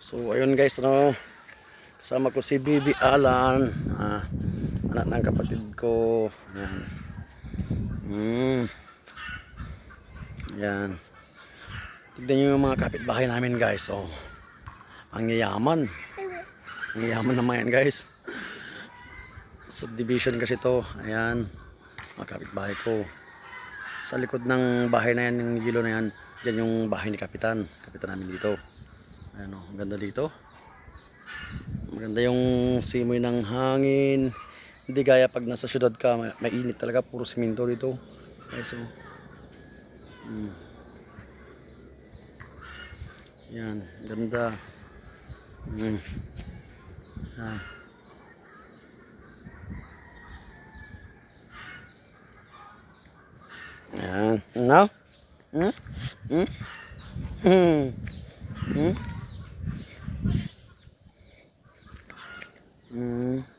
So ayun guys, no, kasama ko si Bibi Alan, anak ng kapatid ko. Yan. Yan. Tignan nyo yung mga kapitbahay namin guys. Oh, ang yayaman. Ang yayaman naman yan guys. Subdivision kasi to. Ayan, mga kapitbahay ko. Sa likod ng bahay na yan, yung gilo na yan, dyan yung bahay ni Kapitan. Kapitan namin dito. Ayan o, ang ganda dito. Maganda yung simoy ng hangin. Hindi gaya pag nasa syudad ka, mainit talaga, puro simento dito. Okay, so yan, ganda. Yan, no? Hmm? Hmm? Hmm? Hmm? Hmm?